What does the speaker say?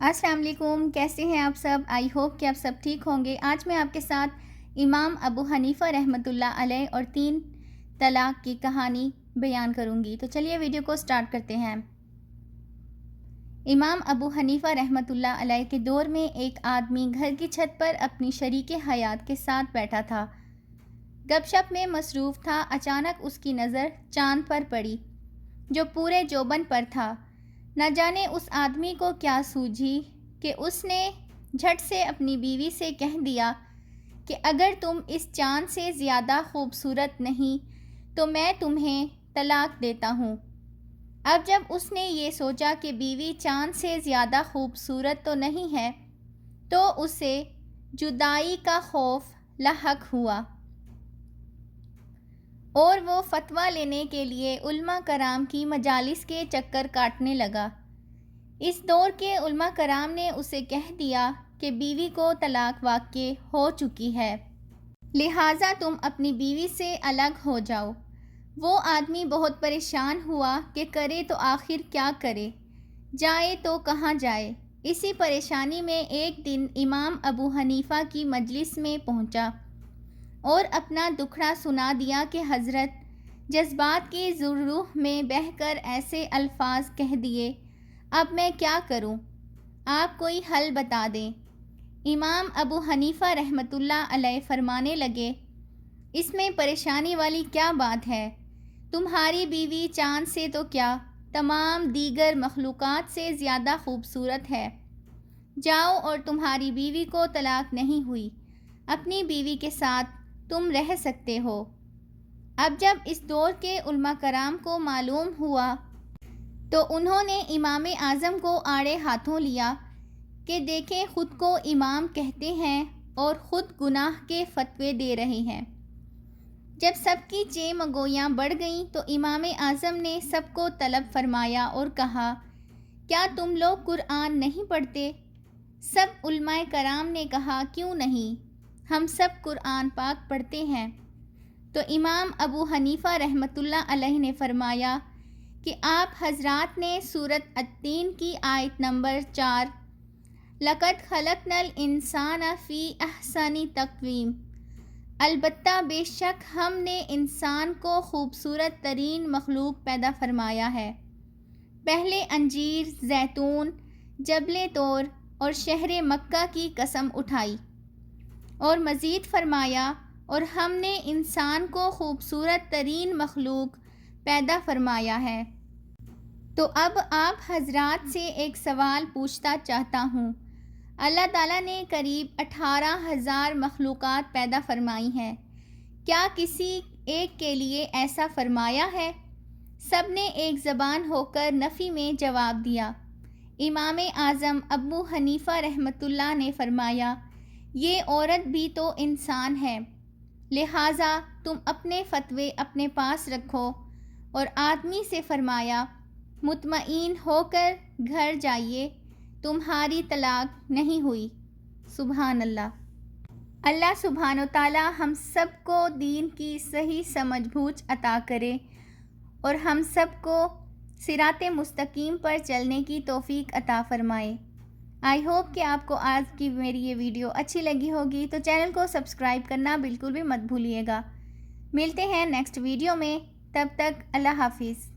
السلام علیکم، کیسے ہیں آپ سب؟ آئی ہوپ کہ آپ سب ٹھیک ہوں گے۔ آج میں آپ کے ساتھ امام ابو حنیفہ رحمۃ اللہ علیہ اور 3 طلاق کی کہانی بیان کروں گی۔ تو چلیے ویڈیو کو سٹارٹ کرتے ہیں۔ امام ابو حنیفہ رحمۃ اللہ علیہ کے دور میں ایک آدمی گھر کی چھت پر اپنی شریک حیات کے ساتھ بیٹھا تھا، گپ شپ میں مصروف تھا۔ اچانک اس کی نظر چاند پر پڑی جو پورے جوبن پر تھا۔ نہ جانے اس آدمی کو کیا سوجھی کہ اس نے جھٹ سے اپنی بیوی سے کہہ دیا کہ اگر تم اس چاند سے زیادہ خوبصورت نہیں تو میں تمہیں طلاق دیتا ہوں۔ اب جب اس نے یہ سوچا کہ بیوی چاند سے زیادہ خوبصورت تو نہیں ہے تو اسے جدائی کا خوف لاحق ہوا اور وہ فتویٰ لینے کے لیے علماء کرام کی مجالس کے چکر کاٹنے لگا۔ اس دور کے علماء کرام نے اسے کہہ دیا کہ بیوی کو طلاق واقع ہو چکی ہے، لہٰذا تم اپنی بیوی سے الگ ہو جاؤ۔ وہ آدمی بہت پریشان ہوا کہ کرے تو آخر کیا کرے، جائے تو کہاں جائے۔ اسی پریشانی میں ایک دن امام ابو حنیفہ کی مجلس میں پہنچا اور اپنا دکھڑا سنا دیا کہ حضرت، جذبات کی روح میں بہہ کر ایسے الفاظ کہہ دیے، اب میں کیا کروں؟ آپ کوئی حل بتا دیں۔ امام ابو حنیفہ رحمۃ اللہ علیہ فرمانے لگے، اس میں پریشانی والی کیا بات ہے؟ تمہاری بیوی چاند سے تو کیا، تمام دیگر مخلوقات سے زیادہ خوبصورت ہے۔ جاؤ اور تمہاری بیوی کو طلاق نہیں ہوئی، اپنی بیوی کے ساتھ تم رہ سکتے ہو۔ اب جب اس دور کے علماء کرام کو معلوم ہوا تو انہوں نے امام اعظم کو آڑے ہاتھوں لیا کہ دیکھیں، خود کو امام کہتے ہیں اور خود گناہ کے فتوے دے رہے ہیں۔ جب سب کی چیمگویاں بڑھ گئیں تو امام اعظم نے سب کو طلب فرمایا اور کہا، کیا تم لوگ قرآن نہیں پڑھتے؟ سب علماء کرام نے کہا، کیوں نہیں، ہم سب قرآن پاک پڑھتے ہیں۔ تو امام ابو حنیفہ رحمۃ اللہ علیہ نے فرمایا کہ آپ حضرات نے سورۃ التین کی آیت نمبر 4 لَقَدْ خَلَقْنَا الْإِنسَانَ فِي أَحْسَنِ تَقْوِيمٍ، البتہ بے شک ہم نے انسان کو خوبصورت ترین مخلوق پیدا فرمایا ہے۔ پہلے انجیر، زیتون، جبل طور اور شہر مکہ کی قسم اٹھائی اور مزید فرمایا، اور ہم نے انسان کو خوبصورت ترین مخلوق پیدا فرمایا ہے۔ تو اب آپ حضرات سے ایک سوال پوچھنا چاہتا ہوں۔ اللہ تعالیٰ نے قریب 18,000 مخلوقات پیدا فرمائی ہیں، کیا کسی ایک کے لیے ایسا فرمایا ہے؟ سب نے ایک زبان ہو کر نفی میں جواب دیا۔ امام اعظم ابو حنیفہ رحمۃ اللہ نے فرمایا، یہ عورت بھی تو انسان ہے، لہٰذا تم اپنے فتوے اپنے پاس رکھو۔ اور آدمی سے فرمایا، مطمئن ہو کر گھر جائیے، تمہاری طلاق نہیں ہوئی۔ سبحان اللہ۔ اللہ سبحانہ و تعالی ہم سب کو دین کی صحیح سمجھ بوجھ عطا کرے اور ہم سب کو صراط مستقیم پر چلنے کی توفیق عطا فرمائے۔ آئی ہوپ کہ آپ کو آج کی میری یہ ویڈیو اچھی لگی ہوگی، تو چینل کو سبسکرائب کرنا بالکل بھی مت بھولیے گا۔ ملتے ہیں نیکسٹ ویڈیو میں، تب تک اللہ حافظ۔